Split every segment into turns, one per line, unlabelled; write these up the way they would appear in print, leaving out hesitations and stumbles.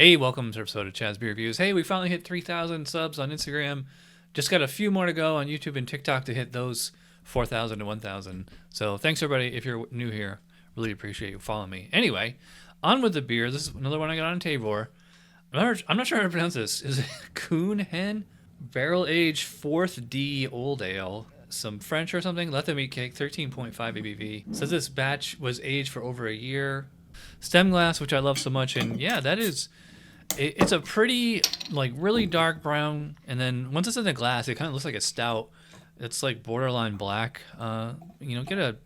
Hey, welcome to episode of Chaz Beer Reviews. Hey, we finally hit 3,000 subs on Instagram. Just got a few more to go on YouTube and TikTok to hit those 4,000 to 1,000. So thanks everybody if you're new here. Really appreciate you following me. Anyway, on with the beer. This is another one I got on 𝗕𝗓𝗏. I'm not sure how to pronounce this. Is it Kuhnhenn Brewing Aged 4th Olde Ale? Some French or something. 𝓑𝓻𝓮𝓀𝓏 13.5 ABV. It says this batch was aged for over a year. Stem glass, which I love so much, and yeah, that is. It's a pretty, like, really dark brown, and then once it's in the glass, it kind of looks like a stout. It's like borderline black. Get a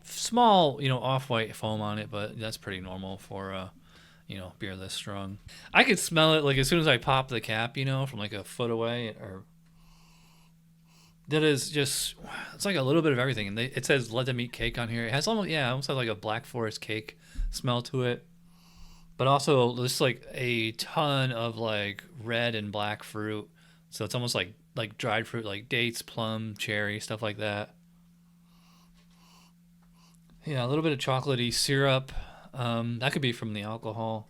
small, off-white foam on it, but that's pretty normal for, beer this strong. I could smell it, like, as soon as I pop the cap, from like a foot away, or that is just, it's like a little bit of everything. And it says 𝓑𝓻𝓮𝓀𝓏 on here. It has almost has like a Black Forest cake smell to it. But also, just like a ton of like red and black fruit. So it's almost like dried fruit, like dates, plum, cherry, stuff like that. Yeah, a little bit of chocolatey syrup. That could be from the alcohol.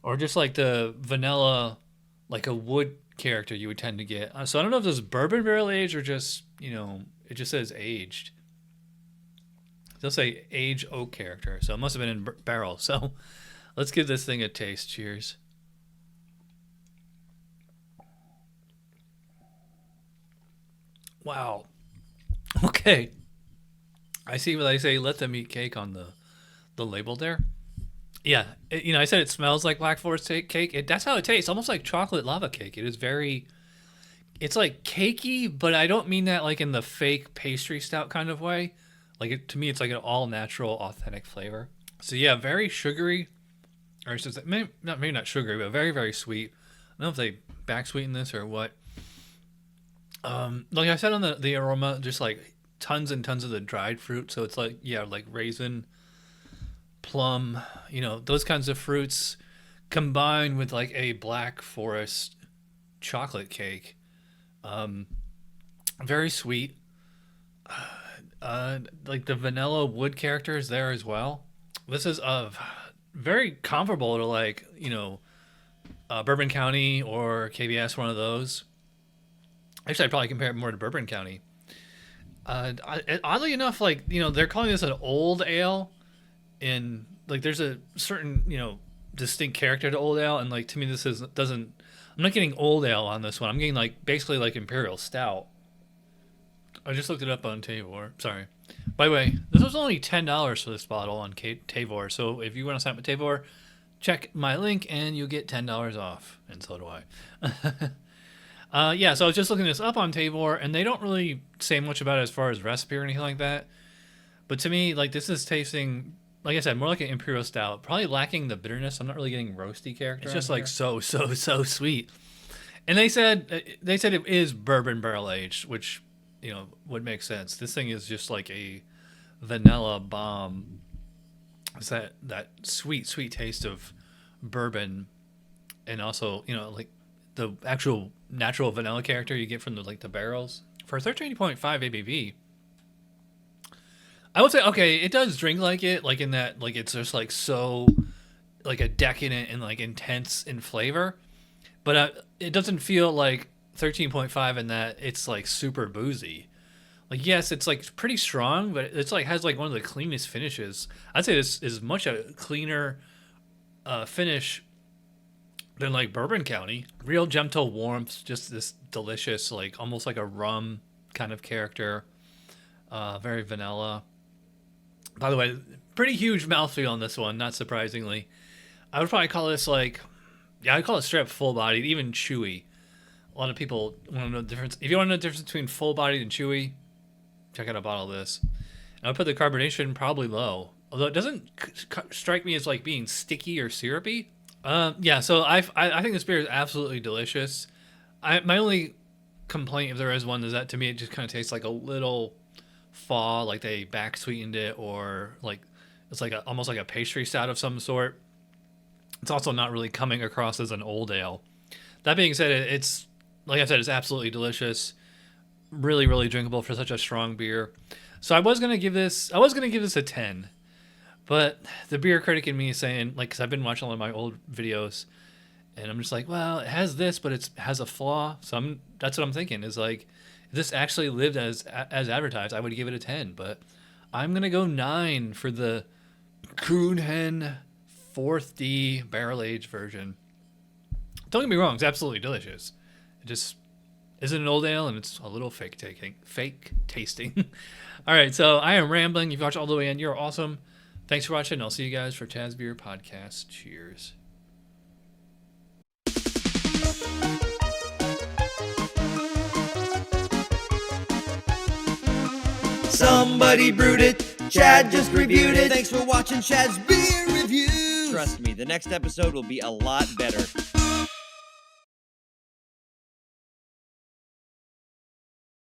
Or just like the vanilla, like a wood character you would tend to get. So I don't know if this is bourbon barrel aged or just, it just says aged. They'll say aged oak character. So it must have been in barrel. So let's give this thing a taste. Cheers. Wow. Okay. I see what I say. 𝓑𝓻𝓮𝓀𝓏 on the label there. Yeah. I said it smells like Black Forest cake. That's how it tastes. Almost like chocolate lava cake. It is very. It's like cakey, but I don't mean that like in the fake pastry stout kind of way. Like to me, it's like an all natural, authentic flavor. So yeah, very sugary. Or it's just maybe not sugary, but very, very sweet. I don't know if they back sweeten this or what. Like I said on the aroma, just like tons and tons of the dried fruit. So it's like, yeah, like raisin, plum, those kinds of fruits combined with like a Black Forest chocolate cake. Very sweet. Like the vanilla wood character is there as well. This is very comparable to like Bourbon County or KBS, one of those. Actually, I'd probably compare it more to Bourbon County. Oddly enough, like they're calling this an old ale, and like there's a certain distinct character to old ale, and like to me this doesn't. I'm not getting old ale on this one. I'm getting like basically like imperial stout. I just looked it up on 𝗕𝗓𝓏. Sorry. By the way, this was only $10 for this bottle on 𝗕𝗓𝓏. So if you want to sign up with 𝗕𝗓𝓏, check my link and you'll get $10 off. And so do I. Yeah, so I was just looking this up on 𝗕𝗓𝓏, and they don't really say much about it as far as recipe or anything like that. But to me, like this is tasting, like I said, more like an imperial stout. Probably lacking the bitterness. I'm not really getting roasty character. It's just like so sweet. And they said it is bourbon barrel aged, which would make sense. This thing is just like a vanilla bomb. It's that sweet taste of bourbon, and also like the actual natural vanilla character you get from the barrels. For 13.5 ABV, I would say okay, it does drink like it, like in that like it's just like so like a decadent and like intense in flavor, but it doesn't feel like 13.5 in that it's like super boozy. Like yes, it's like pretty strong, but it's like has like one of the cleanest finishes. I'd say this is much a cleaner finish than like Bourbon County. Real gentle warmth, just this delicious like almost like a rum kind of character. Very vanilla. By the way, pretty huge mouthfeel on this one, not surprisingly. I would probably call this like, I'd call it straight up full bodied, even chewy. A lot of people want to know the difference. If you want to know the difference between full-bodied and chewy, check out a bottle of this. I would put the carbonation probably low, although it doesn't strike me as like being sticky or syrupy. Yeah, so I think this beer is absolutely delicious. My only complaint, if there is one, is that to me it just kind of tastes like a little fall, like they back sweetened it, or like it's like almost like a pastry stout of some sort. It's also not really coming across as an old ale. That being said, it's like I said, it's absolutely delicious. Really drinkable for such a strong beer. So I was gonna give this a 10, But the beer critic in me is saying, like, because I've been watching a lot of my old videos, and I'm just like, well, it has this, but it has a flaw. So that's what I'm thinking is like, if this actually lived as advertised, I would give it a 10. But I'm gonna go 9 for the Kuhnhenn 4th D barrel aged version. Don't get me wrong, it's absolutely delicious. It just isn't an old ale, and it's a little fake tasting. All right, so I am rambling. You've watched all the way in. You're awesome. Thanks for watching. I'll see you guys for Chaz Beer Podcast. Cheers.
Somebody brewed it, Chad just reviewed it. Thanks for watching Chad's Beer Review.
Trust me, the next episode will be a lot better.